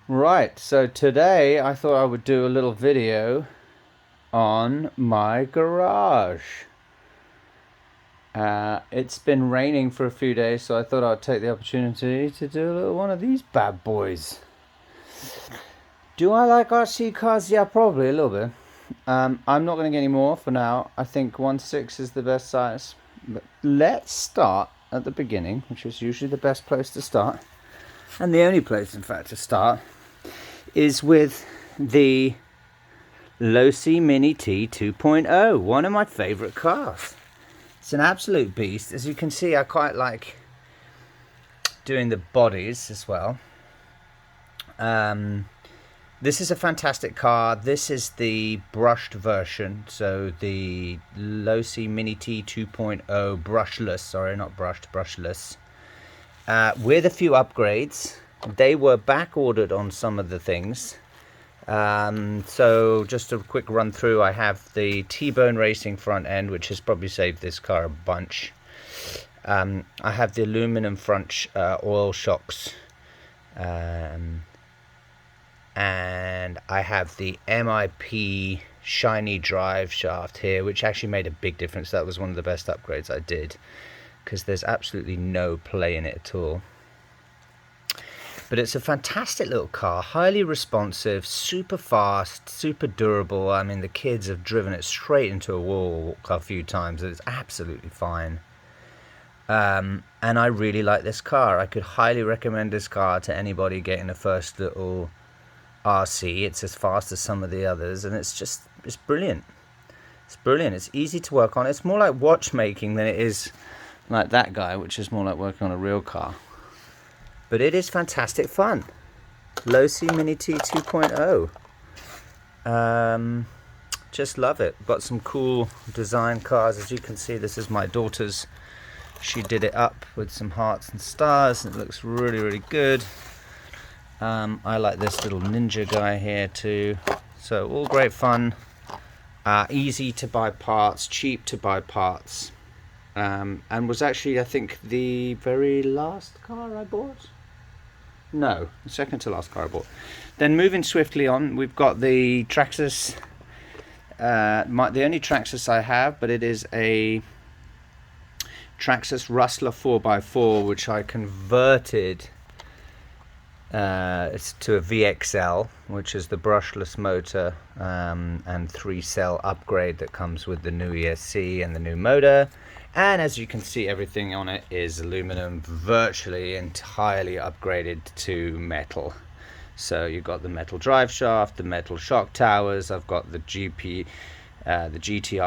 Right, so today I thought I would do a little video on my garage. It's been raining for a few days, so I thought I'd take the opportunity to do a little one of these bad boys. Do I like RC cars? Yeah, probably a little bit. I'm not going to get any more for now. I think 1.6 is the best size. But let's start at the beginning, which is usually the best place to start. And the only place, in fact, to start is with the Losi Mini T 2.0, one of my favorite cars. It's an absolute beast. As you can see, I quite like doing the bodies as well. This is a fantastic car. This is the brushed version, so the Losi Mini T 2.0 brushless, sorry, not brushed, brushless, with a few upgrades. They were back ordered on some of the things. So just a quick run through. I have the T-Bone Racing front end, which has probably saved this car a bunch. I have the aluminum front oil shocks. And I have the MIP shiny drive shaft here, which actually made a big difference. That was one of the best upgrades I did, because there's absolutely no play in it at all. But it's a fantastic little car, highly responsive, super fast, super durable. I mean, the kids have driven it straight into a wall a few times. It's absolutely fine. And I really like this car. I could highly recommend this car to anybody getting a first little RC. It's as fast as some of the others, and it's brilliant. It's brilliant. It's easy to work on. It's more like watchmaking than it is like that guy, which is more like working on a real car. But it is fantastic fun. Losi Mini T 2.0. Just love it. Got some cool design cars. As you can see, this is my daughter's. She did it up with some hearts and stars, and it looks really, really good. I like this little ninja guy here too. So all great fun. Easy to buy parts, cheap to buy parts. And was actually, I think, the very last car I bought. No, the second to last car I bought. Then moving swiftly on, we've got the Traxxas. The only Traxxas I have, but it is a Traxxas Rustler 4x4, which I converted to a VXL, which is the brushless motor and 3-cell upgrade that comes with the new ESC and the new motor. And as you can see, everything on it is aluminum, virtually entirely upgraded to metal. So you've got the metal drive shaft, the metal shock towers. I've got the GTR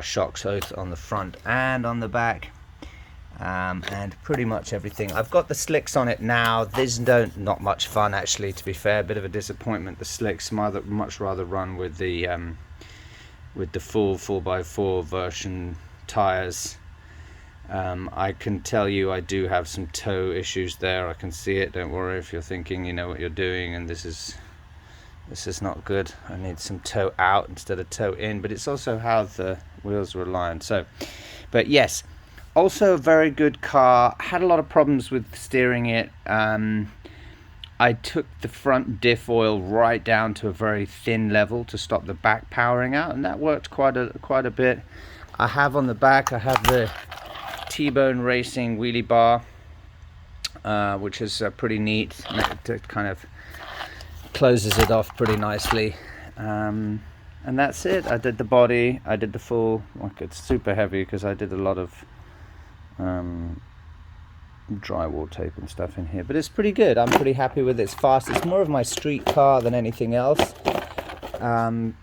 shocks both on the front and on the back. And pretty much everything. I've got the slicks on it now. These not much fun, actually, to be fair. A bit of a disappointment. The slicks much rather run with the full 4x4 version tires. I can tell you I do have some toe issues there. I can see it. Don't worry if you're thinking you know what you're doing and this is not good. I need some toe out instead of toe in, but it's also how the wheels are aligned. So, but yes, also a very good car. Had a lot of problems with steering it. I took the front diff oil right down to a very thin level to stop the back powering out, and that worked quite a bit. I have on the back, I have the T-Bone Racing wheelie bar, which is pretty neat. It kind of closes it off pretty nicely, and that's it. I did the body, I did the full, like, it's super heavy because I did a lot of drywall tape and stuff in here, but it's pretty good. I'm pretty happy with it. It's fast. It's more of my street car than anything else,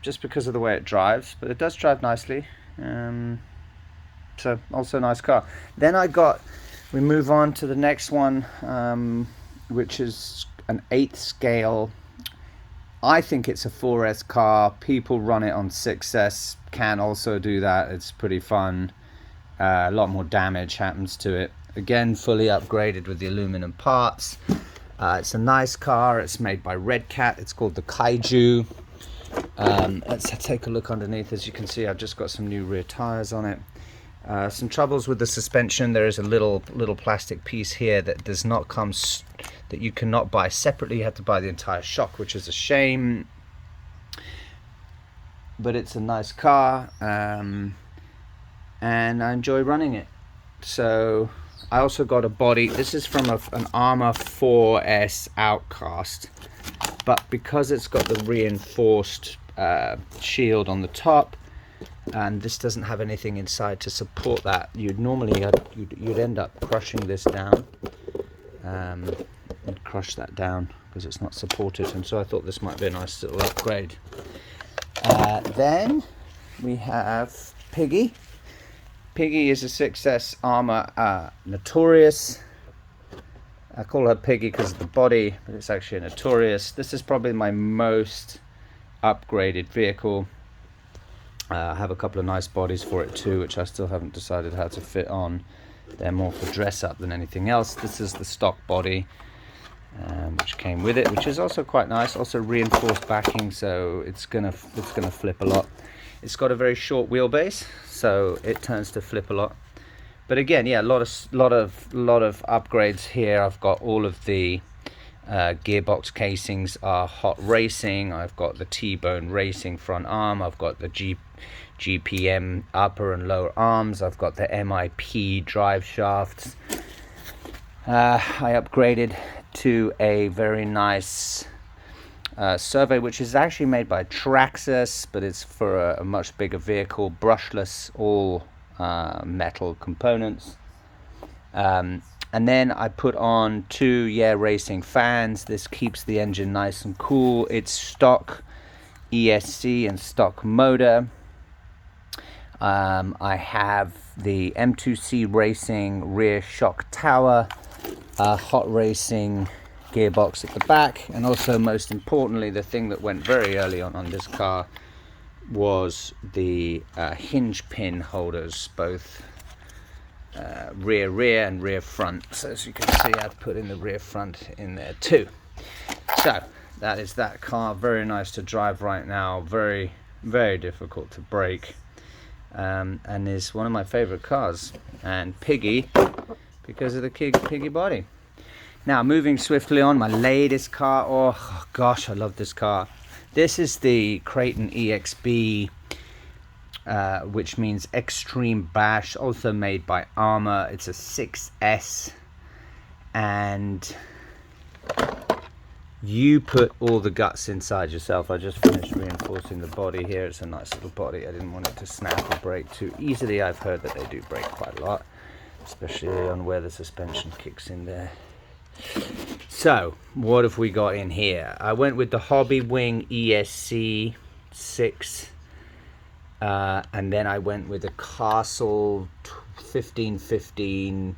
just because of the way it drives, but it does drive nicely. So also a nice car. Then we move on to the next one, which is an 8th scale. I think it's a 4S car. People run it on 6S, can also do that. It's pretty fun. A lot more damage happens to it. Again, fully upgraded with the aluminum parts. It's a nice car. It's made by Redcat. It's called the Kaiju. Let's take a look underneath. As you can see, I've just got some new rear tires on it. Some troubles with the suspension. There is a little plastic piece here that does not come that you cannot buy separately. You have to buy the entire shock, which is a shame. But it's a nice car, and I enjoy running it. So I also got a body. This is from an Arrma 4S Outcast, but because it's got the reinforced shield on the top, and this doesn't have anything inside to support that, you'd end up crushing this down, and crush that down because it's not supported. And so I thought this might be a nice little upgrade. Then we have Piggy. Piggy is a 6S Arrma Notorious. I call her Piggy because of the body, but it's actually a Notorious. This is probably my most upgraded vehicle. I have a couple of nice bodies for it too, which I still haven't decided how to fit on. They're more for dress up than anything else. This is the stock body, which came with it, which is also quite nice. Also reinforced backing, so it's gonna flip a lot. It's got a very short wheelbase, so it tends to flip a lot. But again, yeah, a lot of upgrades here. I've got all of the gearbox casings are hot racing. I've got the T-bone racing front arm. I've got the GPM upper and lower arms. I've got the MIP drive shafts. I upgraded to a very nice servo, which is actually made by Traxxas, but it's for a much bigger vehicle, brushless, all metal components. And then I put on 2 Yeah Racing fans. This keeps the engine nice and cool. It's stock ESC and stock motor. I have the M2C Racing rear shock tower, hot racing gearbox at the back, and also most importantly, the thing that went very early on this car was the hinge pin holders, both rear and rear front. So as you can see, I've put in the rear front in there too. So that is that car. Very nice to drive right now, very difficult to break, and is one of my favorite cars. And Piggy because of the Piggy body. Now moving swiftly on, my latest car. Oh gosh, I love this car. This is the Creighton EXB, which means Extreme Bash, also made by Arrma. It's a 6S, and you put all the guts inside yourself. I just finished reinforcing the body here. It's a nice little body. I didn't want it to snap or break too easily. I've heard that they do break quite a lot, especially on where the suspension kicks in there. So what have we got in here? I went with the Hobby Wing ESC 6, and then I went with a Castle 1515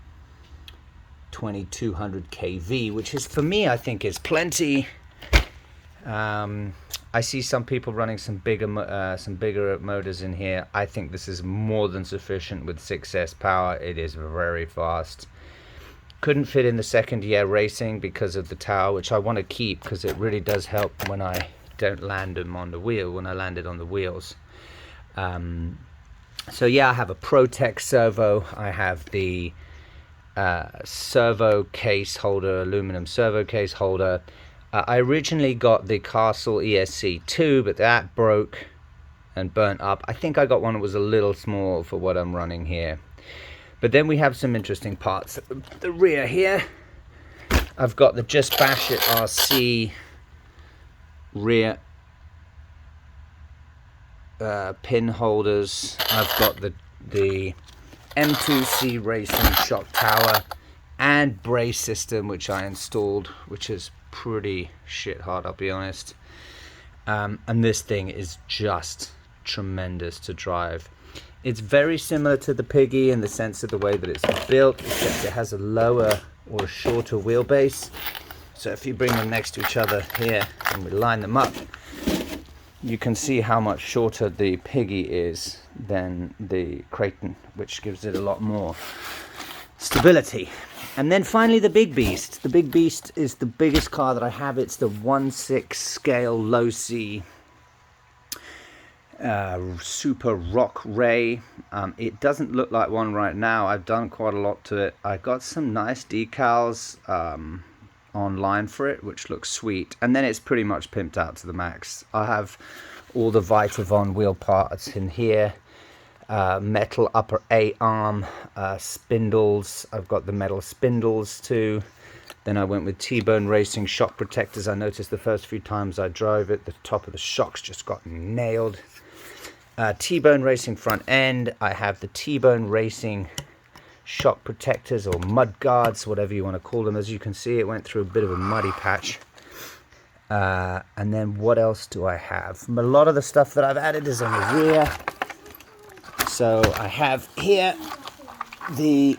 2200 kV, which is, for me, I think is plenty. I see some people running some bigger motors in here. I think this is more than sufficient with 6S power. It is very fast. Couldn't fit in the second Yeah Racing because of the tower, which I want to keep because it really does help when I don't land them on the wheel, when I land it on the wheels. So yeah, I have a Protec servo. I have the servo case holder, aluminum servo case holder. I originally got the Castle ESC2, but that broke and burnt up. I think I got one that was a little small for what I'm running here. But then we have some interesting parts at the rear here. I've got the Just Bash It RC rear pin holders. I've got the M2C Racing shock tower and brace system, which I installed, which is pretty shit hard, I'll be honest. And this thing is just tremendous to drive. It's very similar to the Piggy in the sense of the way that it's built, except it has a lower or a shorter wheelbase. So if you bring them next to each other here and we line them up, you can see how much shorter the Piggy is than the Creighton, which gives it a lot more stability. And then finally the big beast. The big beast is the biggest car that I have. It's the 1/6 scale Losi Super Rock Ray. It doesn't look like one right now. I've done quite a lot to it. I got some nice decals online for it, which looks sweet. And then it's pretty much pimped out to the max. I have all the Vitavon wheel parts in here. Metal upper A arm, spindles. I've got the metal spindles too. Then I went with T-Bone Racing shock protectors. I noticed the first few times I drove it, the top of the shocks just got nailed. T-Bone Racing front end. I have the T-Bone Racing shock protectors or mud guards, whatever you want to call them. As you can see, it went through a bit of a muddy patch. And then what else do I have? A lot of the stuff that I've added is on the rear. So I have here the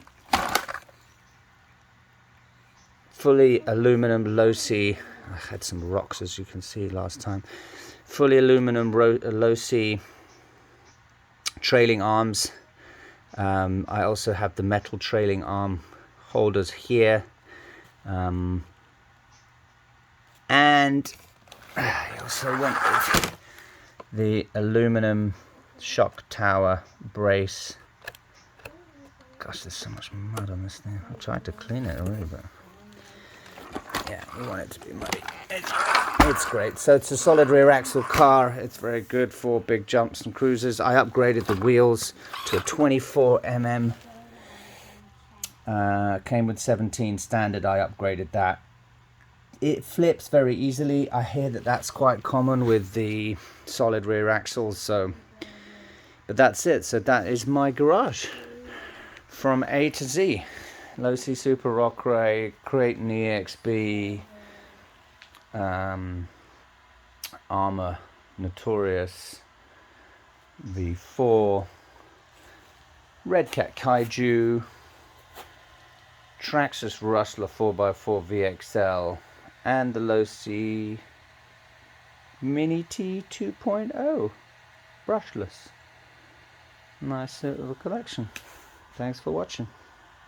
fully aluminum Losi. I had some rocks, as you can see last time. Fully aluminum Losi trailing arms. I also have the metal trailing arm holders here. And I also went with the aluminum shock tower brace. Gosh, there's so much mud on this thing. I tried to clean it already, but yeah, we want it to be muddy. It's great. So it's a solid rear axle car. It's very good for big jumps and cruises. I upgraded the wheels to a 24mm. Came with 17 standard. I upgraded that. It flips very easily. I hear that that's quite common with the solid rear axles. So, but that's it. So that is my garage from A to Z. Losi Super Rock Ray, Creating EXB, Arrma, Notorious, V4, Redcat Kaiju, Traxxas Rustler 4x4 VXL, and the Losi Mini T 2.0 brushless. Nice little collection. Thanks for watching.